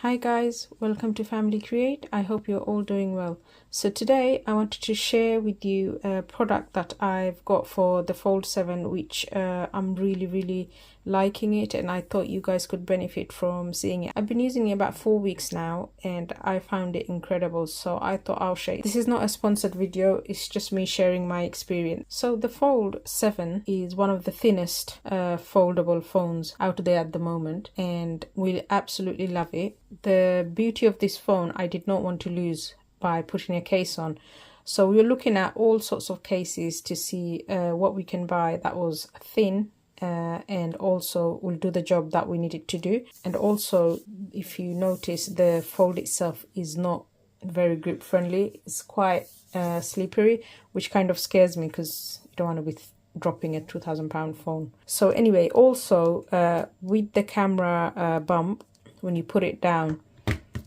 Hi guys, welcome to Family Create. I hope you're all doing well. So today I wanted to share with you a product that I've got for the Fold 7, which I'm really liking it, and I thought you guys could benefit from seeing it. I've been using it about 4 weeks now and I found it incredible, so I thought I'll share it. This is not a sponsored video, it's just me sharing my experience. So the Fold 7 is one of the thinnest foldable phones out there at the moment, and we absolutely love it. The beauty of this phone I did not want to lose by putting a case on, so we were looking at all sorts of cases to see what we can buy that was thin and also will do the job that we need it to do. And also, if you notice, the fold itself is not very grip friendly. It's quite slippery, which kind of scares me because you don't want to be dropping a £2,000 phone. So anyway, also with the camera bump, when you put it down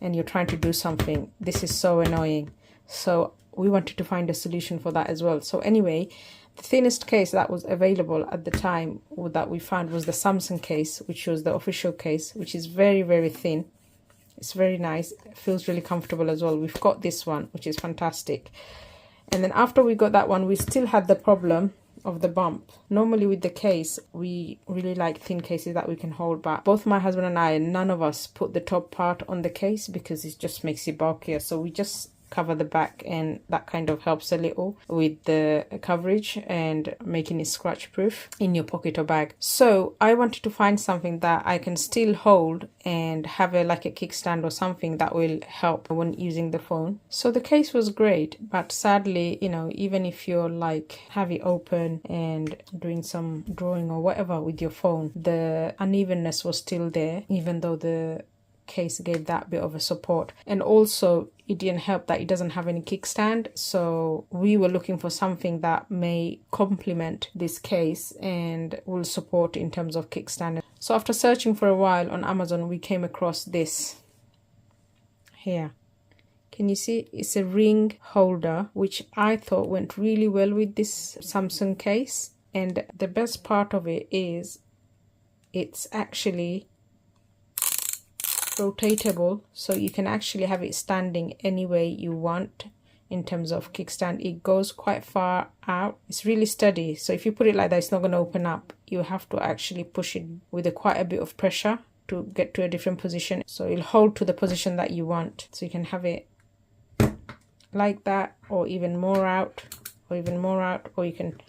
and you're trying to do something, this is so annoying. So we wanted to find a solution for that as well. So anyway, the thinnest case that was available at the time that we found was the Samsung case, which was the official case, which is very thin. It's very nice. It feels really comfortable as well. We've got this one, which is fantastic. And then after we got that one, we still had the problem of the bump. Normally with the case, we really like thin cases that we can hold back. Both my husband and I, none of us put the top part on the case because it just makes it bulkier. So we just cover the back, and that kind of helps a little with the coverage and making it scratch proof in your pocket or bag. So I wanted to find something that I can still hold and have like a kickstand or something that will help when using the phone. So the case was great, but sadly, you know, even if you're like have it open and doing some drawing or whatever with your phone, the unevenness was still there, even though the case gave that bit of a support. And also it didn't help that it doesn't have any kickstand, so we were looking for something that may complement this case and will support in terms of kickstand. So after searching for a while on Amazon, we came across this here. Can you see? It's a ring holder, which I thought went really well with this Samsung case. And the best part of it is it's actually rotatable, so you can actually have it standing any way you want. In terms of kickstand, it goes quite far out. It's really sturdy, so if you put it like that, it's not going to open up. You have to actually push it with quite a bit of pressure to get to a different position, so it'll hold to the position that you want. So you can have it like that, or even more out, or even more out, or you can,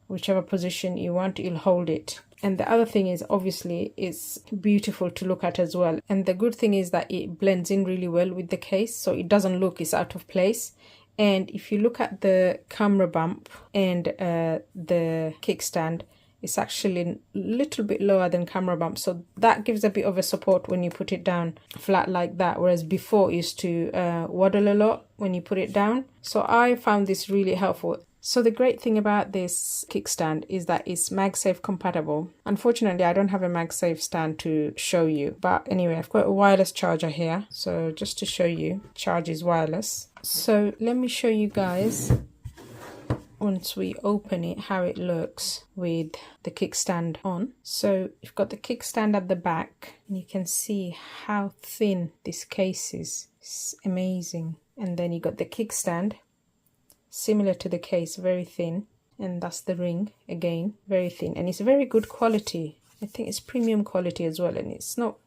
whichever position you want, it'll hold it. And the other thing is, obviously, it's beautiful to look at as well. And the good thing is that it blends in really well with the case, so it doesn't look it's out of place. And if you look at the camera bump and the kickstand, it's actually a little bit lower than camera bump, so that gives a bit of a support when you put it down flat like that, whereas before it used to waddle a lot when you put it down. So I found this really helpful. So the great thing about this kickstand is that it's Magsafe compatible. Unfortunately, I don't have a Magsafe stand to show you, but anyway, I've got a wireless charger here. So just to show you, charge is wireless. So let me show you guys, once we open it, how it looks with the kickstand on. So you've got the kickstand at the back, and you can see how thin this case is. It's amazing. And then you got the kickstand, similar to the case, very thin, and that's the ring again, very thin, and it's very good quality. I think it's premium quality as well, and it's not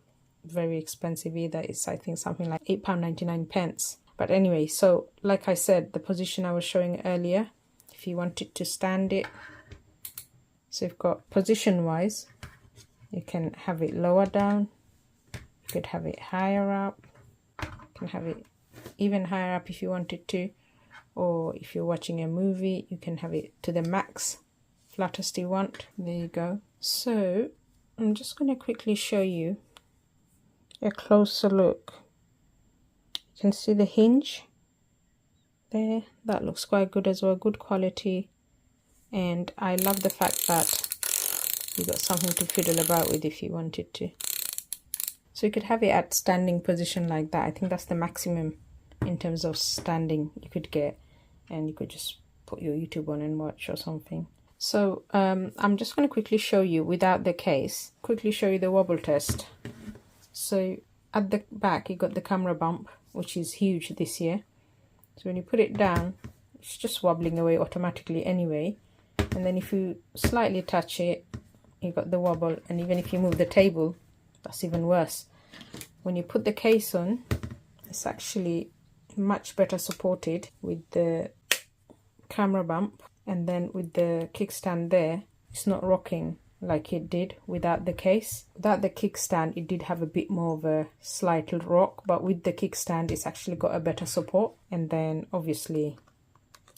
very expensive either. It's, I think, something like £8.99. But anyway, so like I said, the position I was showing earlier, if you wanted to stand it, so you've got position wise, you can have it lower down, you could have it higher up, you can have it even higher up if you wanted to. Or if you're watching a movie, you can have it to the max, flattest you want. There you go. So I'm just going to quickly show you a closer look. You can see the hinge there. That looks quite good as well, good quality. And I love the fact that you got something to fiddle about with if you wanted to. So you could have it at standing position like that. I think that's the maximum in terms of standing you could get, and you could just put your YouTube on and watch or something. So I'm just going to quickly show you without the case, quickly show you the wobble test. So at the back you got the camera bump, which is huge this year. So when you put it down, it's just wobbling away automatically anyway. And then if you slightly touch it, you got the wobble. And even if you move the table, that's even worse. When you put the case on, it's actually much better supported with the camera bump, and then with the kickstand there, it's not rocking like it did without the case. Without the kickstand, it did have a bit more of a slight rock, but with the kickstand, it's actually got a better support. And then obviously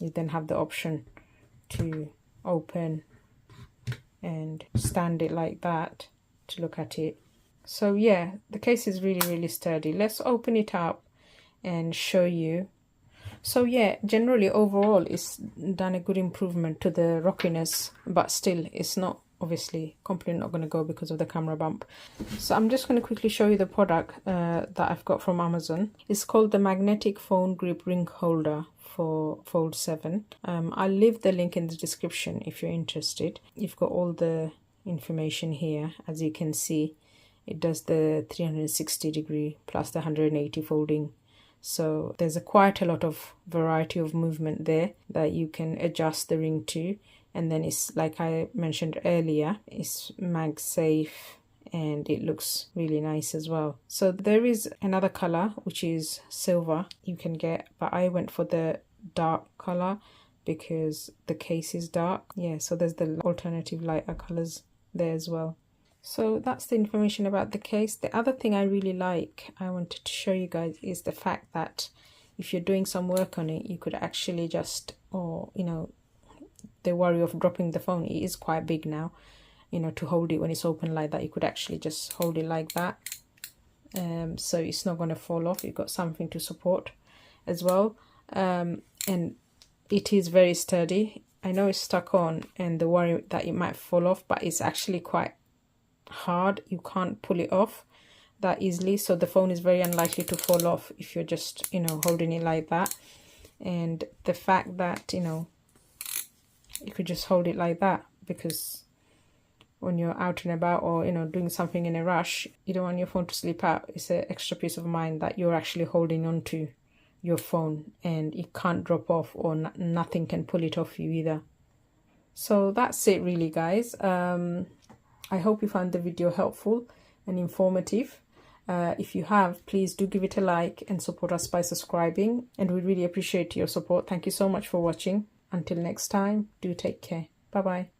you then have the option to open and stand it like that to look at it. So yeah, the case is really sturdy. Let's open it up and show you. So yeah, generally overall it's done a good improvement to the rockiness, but still it's not, obviously completely not going to go because of the camera bump. So I'm just going to quickly show you the product that I've got from Amazon. It's called the Magnetic Phone Grip Ring Holder for Fold 7. I'll leave the link in the description if you're interested. You've got all the information here. As you can see, it does the 360-degree plus the 180 folding. So there's quite a lot of variety of movement there that you can adjust the ring to. And then it's, like I mentioned earlier, it's Magsafe and it looks really nice as well. So there is another color which is silver you can get, but I went for the dark color because the case is dark. Yeah, so there's the alternative lighter colors there as well. So that's the information about the case. The other thing I really like, I wanted to show you guys, is the fact that if you're doing some work on it, you could actually just, or you know, the worry of dropping the phone, it is quite big now, you know, to hold it when it's open like that. You could actually just hold it like that, so it's not going to fall off. You've got something to support as well, and it is very sturdy. I know it's stuck on and the worry that it might fall off, but it's actually quite hard. You can't pull it off that easily, so the phone is very unlikely to fall off if you're just, you know, holding it like that. And the fact that, you know, you could just hold it like that, because when you're out and about or, you know, doing something in a rush, you don't want your phone to slip out. It's an extra peace of mind that you're actually holding on to your phone and it can't drop off, or nothing can pull it off you either. So that's it really, guys. I hope you found the video helpful and informative. If you have, please do give it a like and support us by subscribing, and we really appreciate your support. Thank you so much for watching. Until next time, do take care. Bye bye.